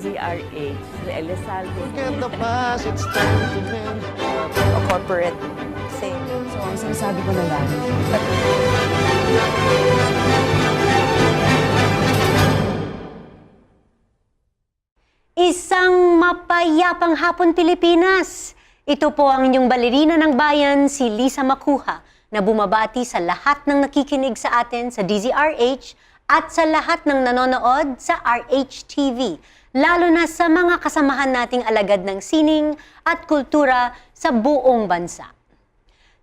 DZRH, Elizalde. Forget the past, it's time to mend. A corporate thing. So, ang sinasabi ko na lang, Isang mapayapang hapon Pilipinas. Ito po ang inyong balerina ng bayan, si Lisa Macuja, na bumabati sa lahat ng nakikinig sa atin sa DZRH at sa lahat ng nanonood sa RH-TV, lalo na sa mga kasamahan nating alagad ng sining at kultura sa buong bansa.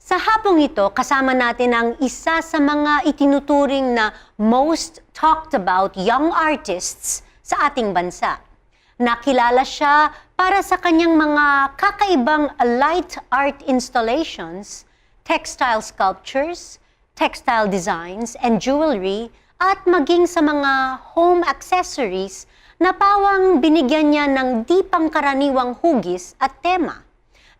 Sa hapong ito, kasama natin ang isa sa mga itinuturing na most talked about young artists sa ating bansa. Nakilala siya para sa kanyang mga kakaibang light art installations, textile sculptures, textile designs, and jewelry, at maging sa mga home accessories na pawang binigyan niya ng di pangkaraniwang hugis at tema.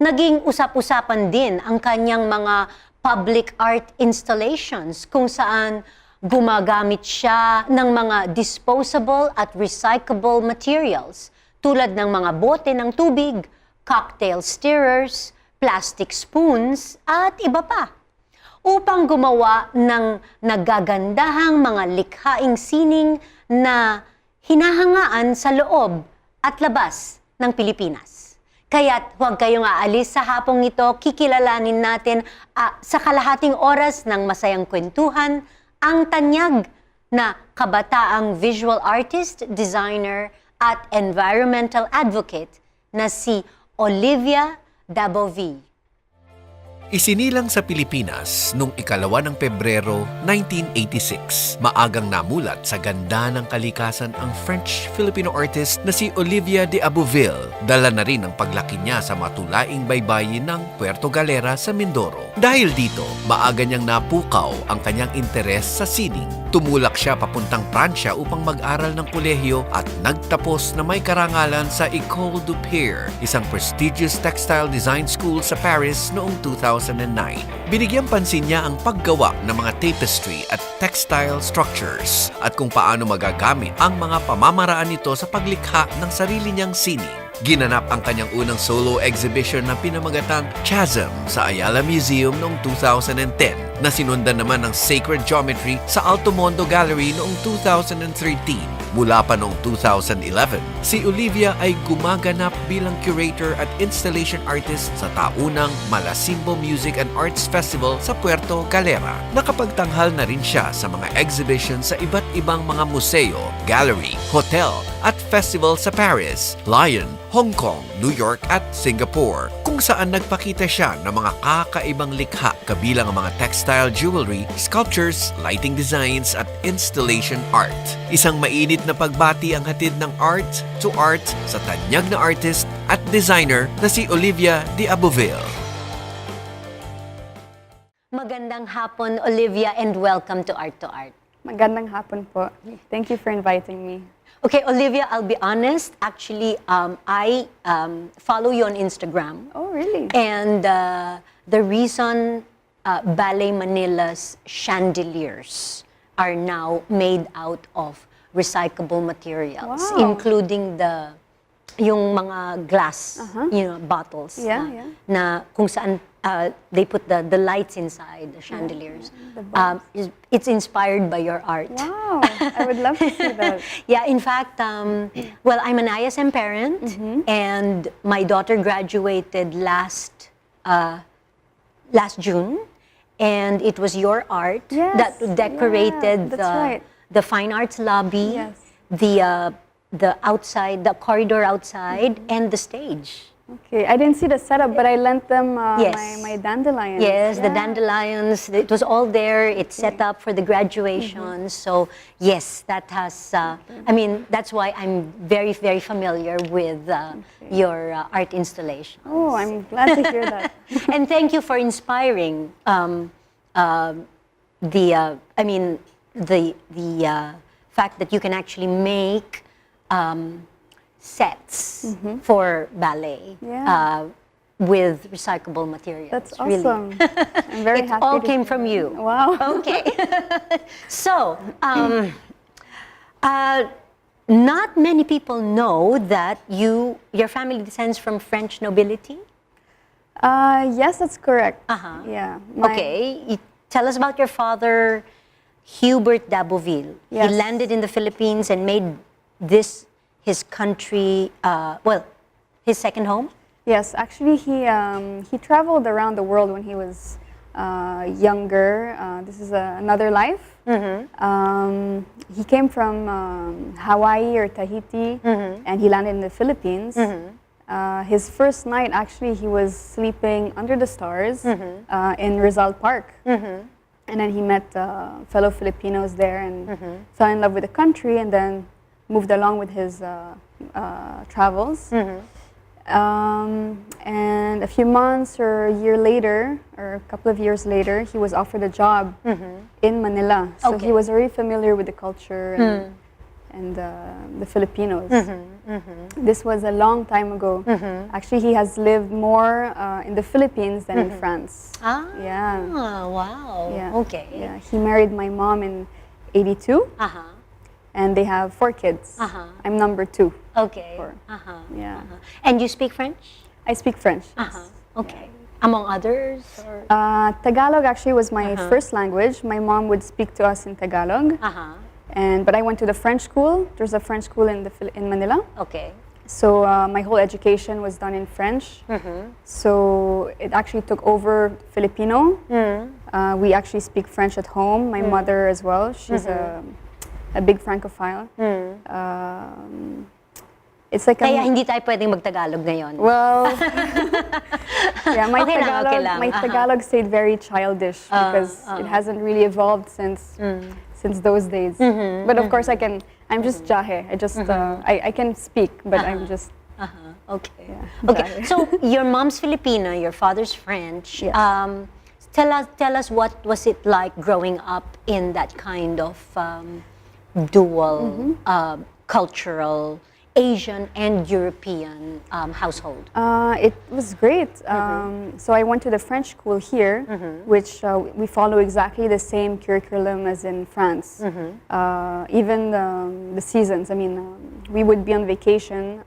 Naging usap-usapan din ang kanyang mga public art installations kung saan gumagamit siya ng mga disposable at recyclable materials tulad ng mga bote ng tubig, cocktail stirrers, plastic spoons, at iba pa, upang gumawa ng nagagandahang mga likhaing sining na hinahangaan sa loob at labas ng Pilipinas. Kaya't huwag kayong aalis sa hapong ito, kikilalanin natin sa kalahating oras ng masayang kwentuhan ang tanyag na kabataang visual artist, designer, at environmental advocate na si Olivia. Isinilang sa Pilipinas noong 2 ng Pebrero 1986. Maagang namulat sa ganda ng kalikasan ang French-Filipino artist na si Olivia de Abouville. Dala na rin ang paglaki niya sa matulaing baybayin ng Puerto Galera sa Mindoro. Dahil dito, maaga niyang napukaw ang kanyang interes sa sining. Tumulak siya papuntang Pransya upang mag-aral ng kolehiyo at nagtapos na may karangalan sa École du Pair, isang prestigious textile design school sa Paris noong 2009. Binigyang pansin niya ang paggawa ng mga tapestry at textile structures at kung paano magagamit ang mga pamamaraan nito sa paglikha ng sarili niyang sining. Ginanap ang kanyang unang solo exhibition na pinamagatang Chasm sa Ayala Museum noong 2010 na sinundan naman ng Sacred Geometry sa Altomondo Gallery noong 2013. Mula pa noong 2011, si Olivia ay gumaganap bilang curator at installation artist sa taunang Malasimbo Music and Arts Festival sa Puerto Galera. Nakapagtanghal na rin siya sa mga exhibition sa iba't ibang mga museo, gallery, hotel at festival sa Paris, Lyon, Hong Kong, New York at Singapore, kung saan nagpakita siya ng mga kakaibang likha kabilang ang mga textile jewelry, sculptures, lighting designs at installation art. Isang mainit na pagbati ang hatid ng Art2art sa tanyag na artist at designer na si Olivia de Abouville. Magandang hapon, Olivia, and welcome to Art2art. Magandang hapon po. Thank you for inviting me. Okay, Olivia, I'll be honest. Actually, I follow you on Instagram. Oh, really? And the reason Ballet Manila's chandeliers are now made out of recyclable materials, Wow. including yung mga glass, bottles. Yeah. Na kung saan they put the lights inside, the chandeliers. It's inspired by your art. Wow, I would love to see that. Yeah, in fact, well, I'm an ISM parent, and my daughter graduated last June, and it was your art Yes, that decorated yeah, that's right. the fine arts lobby, Yes. the outside, the corridor outside, and the stage. Okay, I didn't see the setup, but I lent them Yes. my dandelions. Yes, the Yeah. dandelions, it was all there. It's set up for the graduation. So, yes, that has, I mean, that's why I'm very, very familiar with your art installation. Oh, I'm glad to hear that. And thank you for inspiring the fact that you can actually make sets for ballet Yeah. with recyclable materials. That's really. awesome. I'm very It happy. all to came see from that. you. Wow. Okay. So, not many people know that your family descends from French nobility. Yes, that's correct. Uh-huh. Yeah. Okay, tell us about your father, Hubert d'Abouville. Yes. He landed in the Philippines and made this his country, his second home. Yes, actually, he traveled around the world when he was younger. This is another life. He came from Hawaii or Tahiti, and he landed in the Philippines. His first night, actually, he was sleeping under the stars in Rizal Park. And then he met fellow Filipinos there and fell in love with the country, and then moved along with his travels. And a few months or a year later, or a couple of years later, he was offered a job in Manila. So Okay. he was very familiar with the culture and the Filipinos. This was a long time ago. Actually, he has lived more in the Philippines than in France. Ah, Yeah. wow. Yeah. Okay. Yeah. He married my mom in '82, Uh-huh. and they have 4 kids. I'm number 2. Okay. Four. Yeah. And you speak French? I speak French. Yes. Okay. Among others? Or? Tagalog actually was my first language. My mom would speak to us in Tagalog. But I went to the French school. There's a French school in Manila. Okay. So my whole education was done in French. So it actually took over Filipino. We actually speak French at home. My mother as well. She's a big Francophile. It's like Kaya hindi tayo pwedeng magtagalog ngayon. well, yeah, my Okay lang, Tagalog, okay lang. my Tagalog stayed very childish because it hasn't really evolved since those days. But of course, I'm just jahe. I can speak, but I'm just. Okay. Yeah, Okay. jahe. So your mom's Filipina, your father's French. Yes. Tell us what was it like growing up in that kind of dual cultural Asian and European household? It was great. So I went to the French school here, which we follow exactly the same curriculum as in France. Even the seasons. I mean, we would be on vacation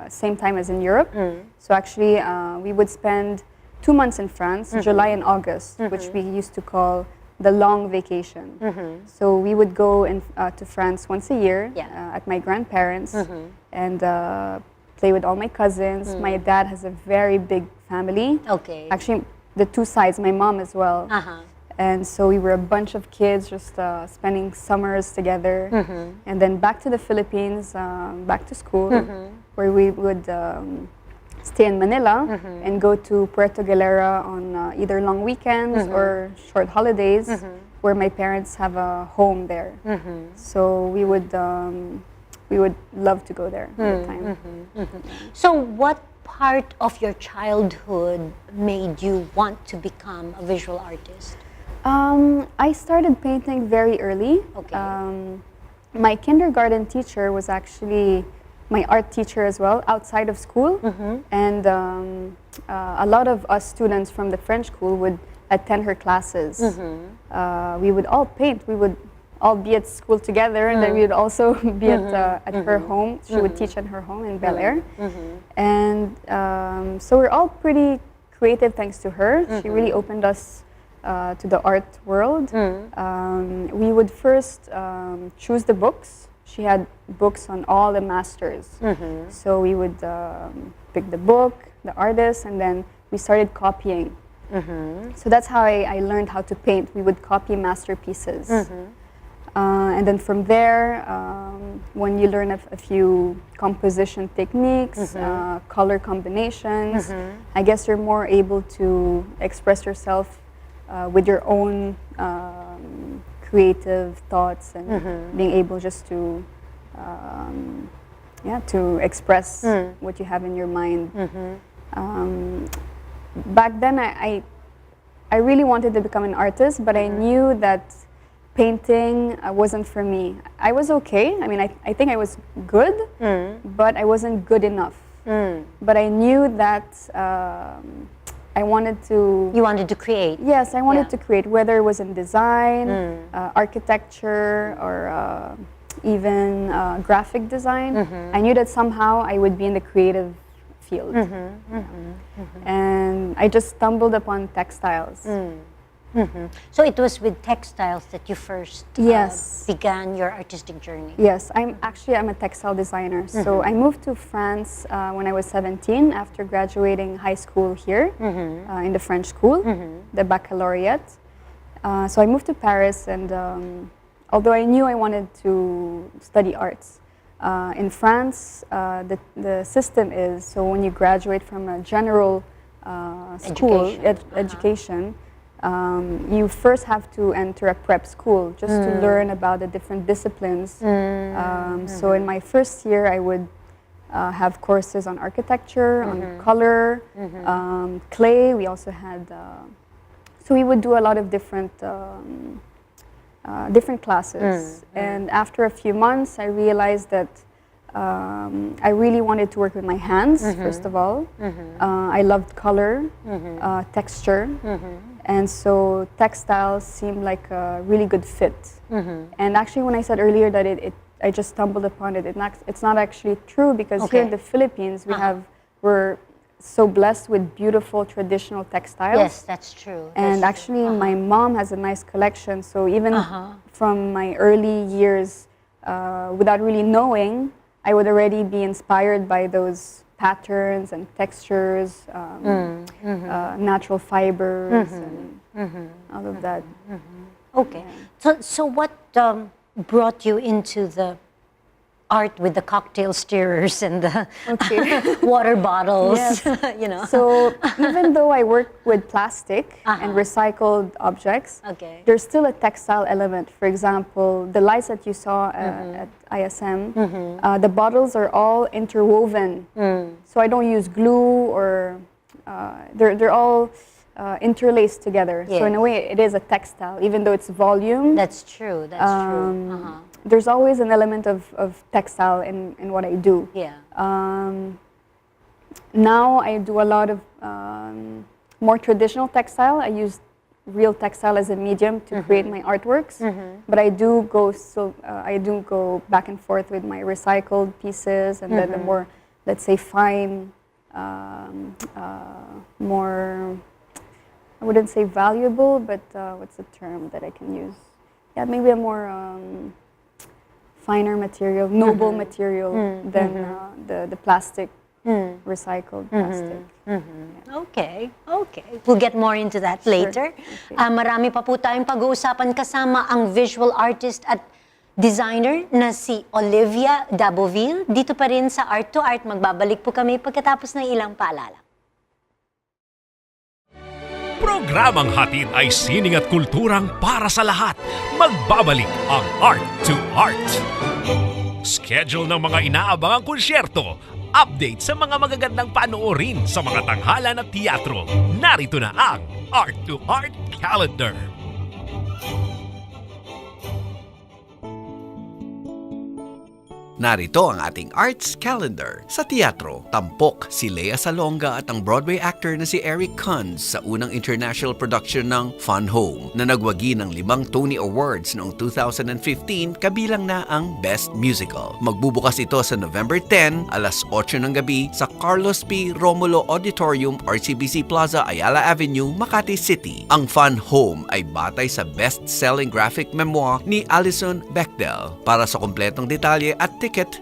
same time as in Europe. So actually, we would spend 2 months in France, July and August, which we used to call the long vacation. So we would go to France once a year at my grandparents and play with all my cousins. My dad has a very big family. Okay. Actually, the 2 sides, my mom as well. And so we were a bunch of kids just spending summers together. And then back to the Philippines, back to school, where we would stay in Manila and go to Puerto Galera on either long weekends or short holidays, where my parents have a home there. So we would love to go there all the time. So what part of your childhood made you want to become a visual artist? I started painting very early. Okay. My kindergarten teacher was actually my art teacher as well, outside of school. And a lot of us students from the French school would attend her classes. We would all paint. We would all be at school together, and then we would also be at her home. She would teach at her home in Bel Air. And so we're all pretty creative thanks to her. She really opened us to the art world. We would first choose the books. She had books on all the masters. So we would pick the book, the artist, and then we started copying. So that's how I learned how to paint. We would copy masterpieces. And then from there, when you learn a few composition techniques, color combinations, I guess you're more able to express yourself with your own creative thoughts and being able just to to express what you have in your mind. Back then I really wanted to become an artist, but I knew that painting wasn't for me. I was okay. I mean, I think I was good, but I wasn't good enough. But I knew that I wanted to... You wanted to create? Yes, I wanted to create, whether it was in design, architecture, or even graphic design. I knew that somehow I would be in the creative field. And I just stumbled upon textiles. So it was with textiles that you first Yes. began your artistic journey. Yes, I'm a textile designer. So I moved to France when I was 17 after graduating high school here in the French school, the baccalaureate. So I moved to Paris, and although I knew I wanted to study arts, in France, the system is, so when you graduate from a general school education, you first have to enter a prep school just to learn about the different disciplines. So in my first year, I would have courses on architecture, on color, clay. We also had, so we would do a lot of different classes. And after a few months, I realized that I really wanted to work with my hands, first of all. I loved color, texture. And so textiles seemed like a really good fit. And actually, when I said earlier that I just stumbled upon it, it's not actually true, because here in the Philippines, we're so blessed with beautiful traditional textiles. Yes, that's true. And actually, my mom has a nice collection. So even from my early years, without really knowing, I would already be inspired by those patterns and textures, natural fibers, and all of that. Okay. So what brought you into the art with the cocktail stirrers and the water bottles? Yes. You know. So even though I work with plastic and recycled objects, there's still a textile element. For example, the lights that you saw at ISM, the bottles are all interwoven. So I don't use glue, or they're all interlaced together. So in a way, it is a textile, even though it's volume. That's true. That's true. There's always an element of textile in what I do. Yeah. Now I do a lot of more traditional textile. I use real textile as a medium to create my artworks. But I do go back and forth with my recycled pieces, and then the more, let's say, fine, more, I wouldn't say valuable, but what's the term that I can use? Yeah, maybe a more finer material, noble material than the plastic, recycled plastic. Okay. We'll get more into that later. Marami pa po tayong pag-uusapan kasama ang visual artist at designer na si Olivia Daboville. Dito pa rin sa Art2art. Magbabalik po kami pagkatapos ng ilang paalala. Programang hatid ay sining at kulturang para sa lahat. Magbabalik ang Art2art. Schedule ng mga inaabangang konsyerto. Update sa mga magagandang panoorin sa mga tanghalan at teatro. Narito na ang Art2art Calendar. Narito ang ating arts calendar. Sa teatro, tampok si Lea Salonga at ang Broadway actor na si Eric Kunz sa unang international production ng Fun Home na nagwagi ng 5 Tony Awards noong 2015, kabilang na ang Best Musical. Magbubukas ito sa November 10, alas 8 ng gabi sa Carlos P. Romulo Auditorium, RCBC Plaza, Ayala Avenue, Makati City. Ang Fun Home ay batay sa best-selling graphic memoir ni Alison Bechdel. Para sa kompletong detalye at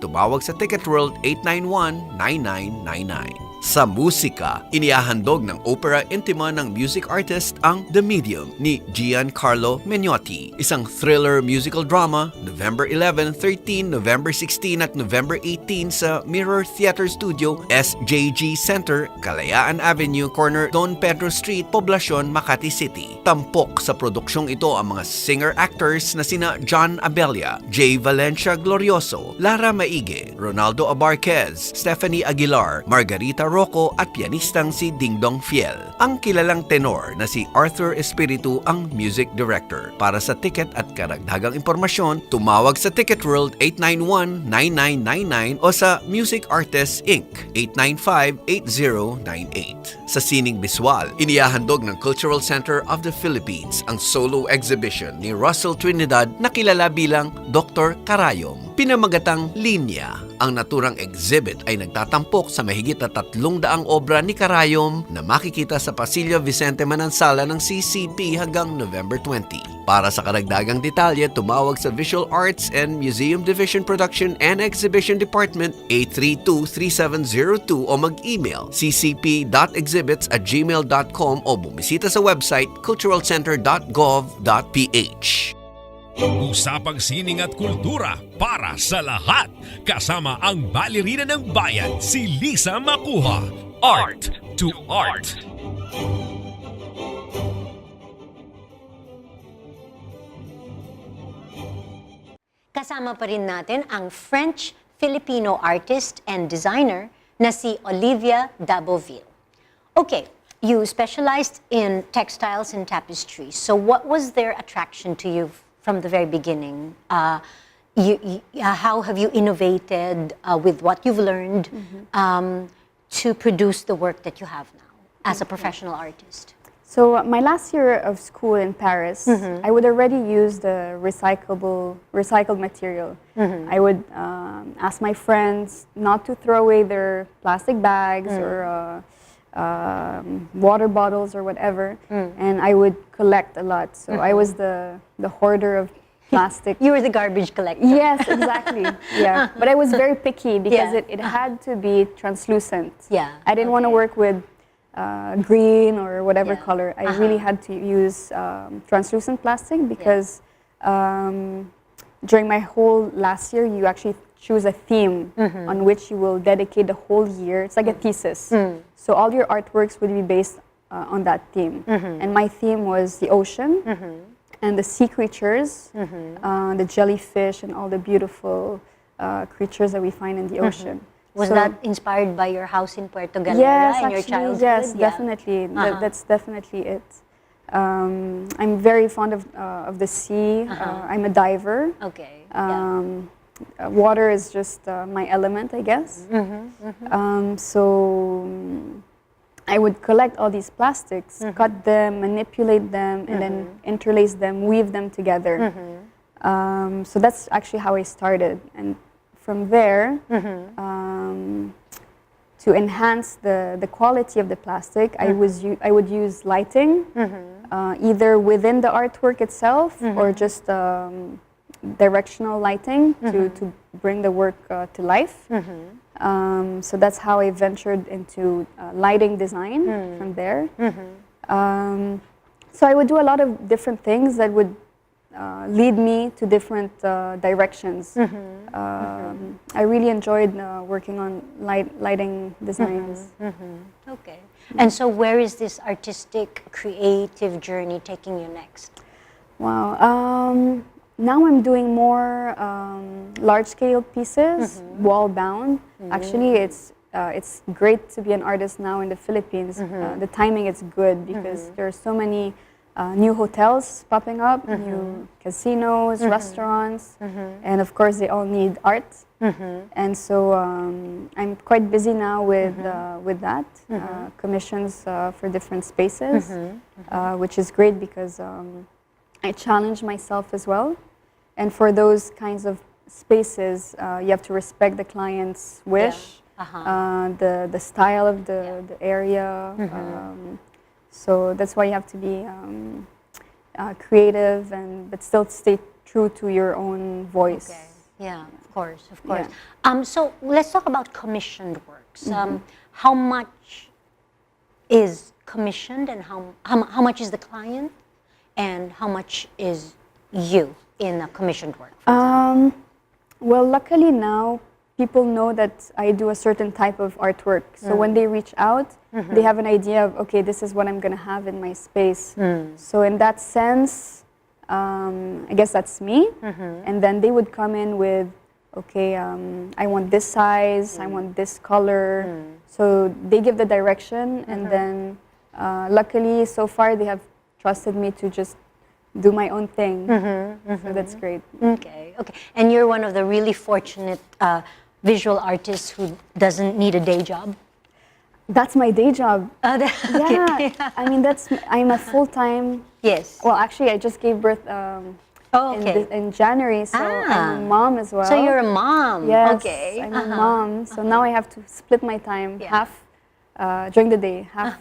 tumawag sa Ticket World 891-9999. Sa musika, inihahandog ng opera intima ng music artist ang The Medium ni Giancarlo Menotti. Isang thriller musical drama, November 11, 13, November 16 at November 18 sa Mirror Theater Studio, SJG Center, Kalayaan Avenue, corner Don Pedro Street, Poblacion, Makati City. Tampok sa produksyong ito ang mga singer-actors na sina John Abella, Jay Valencia Glorioso, Lara Maige, Ronaldo Abarquez, Stephanie Aguilar, Margarita Rocco at pianistang si Dingdong Fiel. Ang kilalang tenor na si Arthur Espiritu ang music director. Para sa ticket at karagdagang impormasyon, tumawag sa Ticket World 891-9999 o sa Music Artists Inc. 895-8098. Sa sining biswal, inihahandog ng Cultural Center of the Philippines ang solo exhibition ni Russell Trinidad na kilala bilang Dr. Karayom. Pinamagatang Linya. Ang naturang exhibit ay nagtatampok sa mahigit na 300 obra ni Karayom na makikita sa Pasilyo Vicente Manansala ng CCP hanggang November 20. Para sa karagdagang detalye, tumawag sa Visual Arts and Museum Division Production and Exhibition Department 832-3702 o mag-email ccp.exhibits@gmail.com o bumisita sa website culturalcenter.gov.ph. Usapang sining at kultura para sa lahat. Kasama ang balerina ng bayan, si Lisa Macuja. Art2art. Kasama pa rin natin ang French-Filipino artist and designer na si Olivia Daboville. Okay, you specialized in textiles and tapestries. So what was their attraction to you from the very beginning? How have you innovated with what you've learned to produce the work that you have now as a professional artist? So my last year of school in Paris, I would already use the recycled material. I would ask my friends not to throw away their plastic bags or water bottles or whatever, and I would collect a lot. So I was the hoarder of plastic. You were the garbage collector. Yes, exactly. Yeah, but I was very picky because Yeah. it had to be translucent. Yeah, I didn't want to work with green or whatever Yeah. color. I really had to use translucent plastic because during my whole last year, you actually choose a theme on which you will dedicate the whole year. It's like a thesis. So all your artworks would be based on that theme. And my theme was the ocean and the sea creatures, the jellyfish and all the beautiful creatures that we find in the ocean. Was So- that inspired by your house in Puerto Galera Yes, in your actually, childhood? yes, Yeah. definitely. That's definitely it. I'm very fond of the sea. I'm a diver. Okay. Water is just my element, I guess. So I would collect all these plastics, cut them, manipulate them, and then interlace them, weave them together. So that's actually how I started. And from there, to enhance the quality of the plastic, I would use lighting, either within the artwork itself or just directional lighting to bring the work to life. So that's how I ventured into lighting design from there. So I would do a lot of different things that would lead me to different directions. I really enjoyed working on lighting designs. Okay. And so where is this artistic, creative journey taking you next? Wow. Now I'm doing more large-scale pieces, wall-bound. Actually, it's great to be an artist now in the Philippines. The timing is good because there are so many new hotels popping up, new casinos, restaurants, and of course they all need art. And so I'm quite busy now with that, commissions for different spaces, which is great because I challenge myself as well. And for those kinds of spaces, you have to respect the client's wish, the style of the area. So that's why you have to be creative but still stay true to your own voice. Okay. Yeah, of course, of course. So let's talk about commissioned works. How much is commissioned, and how much is the client, and how much is you in a commissioned work? Well, luckily now people know that I do a certain type of artwork. So when they reach out, they have an idea of, okay, this is what I'm going to have in my space. So in that sense, I guess that's me. And then they would come in with okay, I want this size, I want this color. So they give the direction, and then luckily so far they have trusted me to just do my own thing. So that's great. Okay, okay. And you're one of the really fortunate visual artists who doesn't need a day job. That's my day job. Okay. Yeah, I mean I'm a full-time. Yes. Well, actually, I just gave birth Oh, okay. in January, so I'm a mom as well. So you're a mom. Yes, Okay. I'm a mom. So now I have to split my time half during the day, half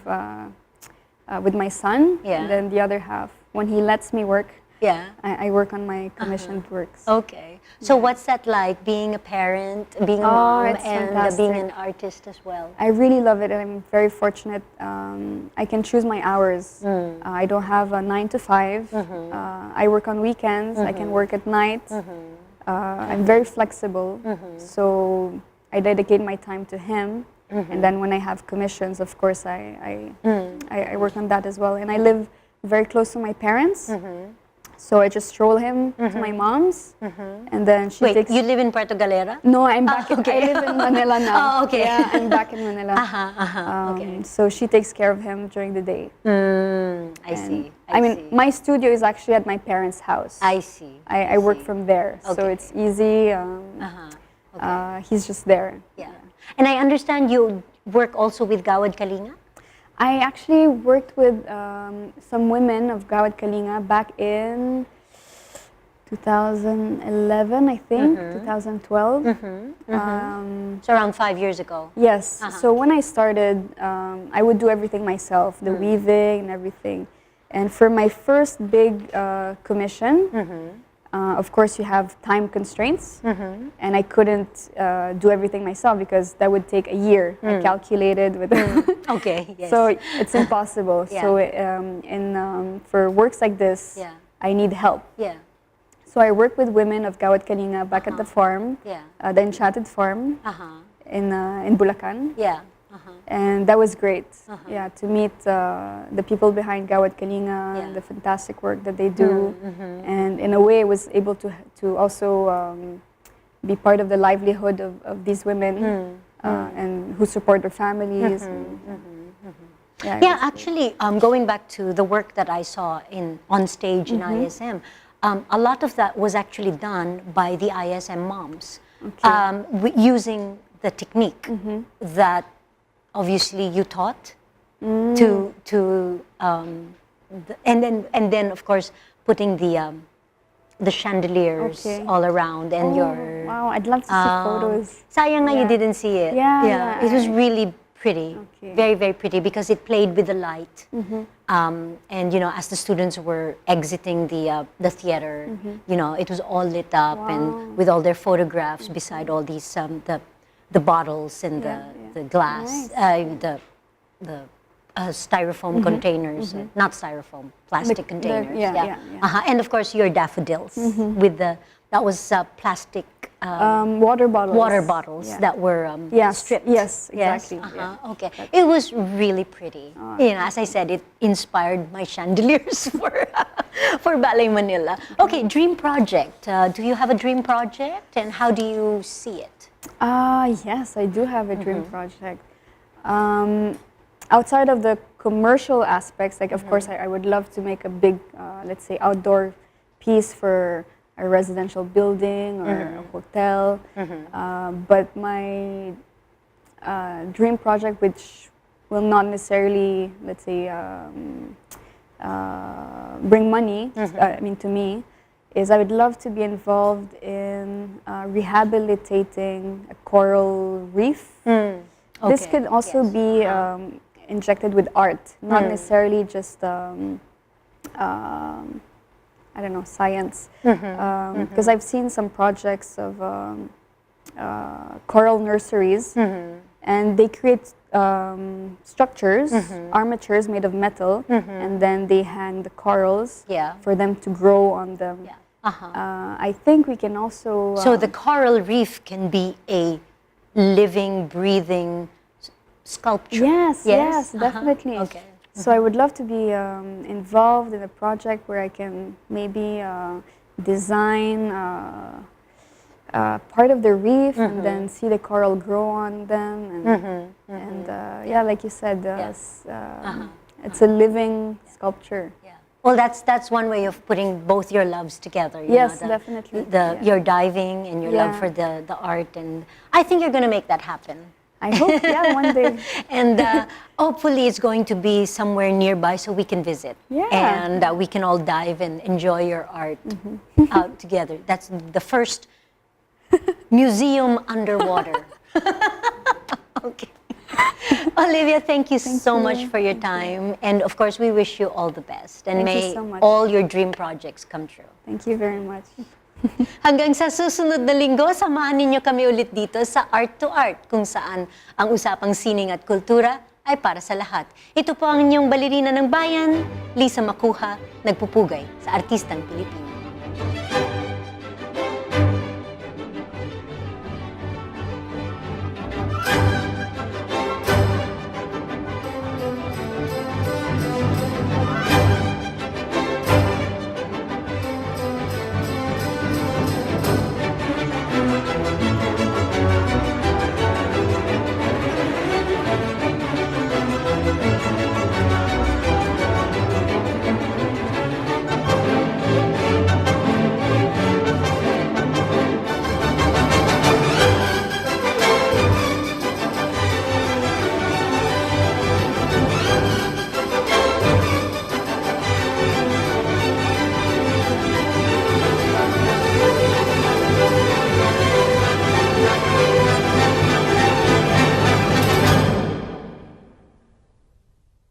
with my son, and then the other half when he lets me work. Yeah. I work on my commissioned works. Okay. So what's that like, being a parent, being a mom, it's and fantastic. being an artist as well? I really love it, and I'm very fortunate. I can choose my hours. I don't have a 9 to 5. I work on weekends. I can work at night. I'm very flexible, so I dedicate my time to him. And then when I have commissions, of course, I work on that as well. And I live very close to my parents. So I just stroll him to my mom's, and then she Wait, takes... you live in Puerto Galera? No, I'm back. I live in Manila now. Oh, okay. Yeah, I'm back in Manila. Okay. So she takes care of him during the day. I see. I mean, my studio is actually at my parents' house. I see. I work from there, so Okay. it's easy. He's just there. Yeah. And I understand you work also with Gawad Kalinga? I actually worked with some women of Gawad Kalinga back in 2011, I think, 2012. So around 5 years ago. Yes. So when I started, I would do everything myself, the weaving and everything. And for my first big commission, of course, you have time constraints, and I couldn't do everything myself because that would take a year. I calculated with. Okay. Yes. So it's impossible. Yeah. So for works like this, I need help. Yeah. So I work with women of Gawad Kalinga back at the farm, Yeah. the Enchanted Farm in Bulacan. Yeah. And that was great, yeah, to meet the people behind Gawad Kalinga, the fantastic work that they do. And in a way, I was able to also be part of the livelihood of these women and who support their families. Yeah, actually, going back to the work that I saw on stage in ISM, a lot of that was actually done by the ISM moms, using the technique that obviously you taught and then of course putting the chandeliers all around and your wow, I'd love to see photos. Sayang nga you didn't see it. Yeah, It was really pretty, very, very pretty because it played with the light. And you know, as the students were exiting the theater, you know, it was all lit up and with all their photographs beside all these the bottles and the glass, the styrofoam containers, not styrofoam, plastic containers. And of course your daffodils with that was plastic water bottles. that were stripped. Yes, exactly. Okay, it was really pretty. You know, as I said, it inspired my chandeliers for Ballet Manila. Okay, dream project. Do you have a dream project, and how do you see it? Yes, I do have a dream project. Outside of the commercial aspects, like of course I would love to make a big, let's say, outdoor piece for a residential building or a hotel. But my dream project, which will not necessarily, let's say, bring money, I mean, to me, is I would love to be involved in rehabilitating a coral reef. This could also be injected with art, not necessarily just, I don't know, science. Because I've seen some projects of coral nurseries, and they create structures, armatures made of metal, and then they hang the corals for them to grow on them. I think we can also... so the coral reef can be a living, breathing sculpture. Yes, definitely. Okay. So I would love to be involved in a project where I can maybe design part of the reef and then see the coral grow on them. And yeah, like you said, it's a living sculpture. Yeah. Well, that's one way of putting both your loves together. You Yes, know, definitely. Your diving and your love Yeah. for the art, and I think you're going to make that happen. I hope, yeah, one day. And hopefully it's going to be somewhere nearby so we can visit. Yeah. And we can all dive and enjoy your art out together. That's the first museum underwater. Okay. Olivia, thank you so much for your time. And of course, we wish you all the best. And Thank you may so much. all your dream projects come true. Thank you very much. Hanggang sa susunod na linggo, samahan ninyo kami ulit dito sa Art2art, kung saan ang usapang sining at kultura ay para sa lahat. Ito po ang inyong balerina ng bayan, Lisa Macuja, nagpupugay sa artistang Pilipino.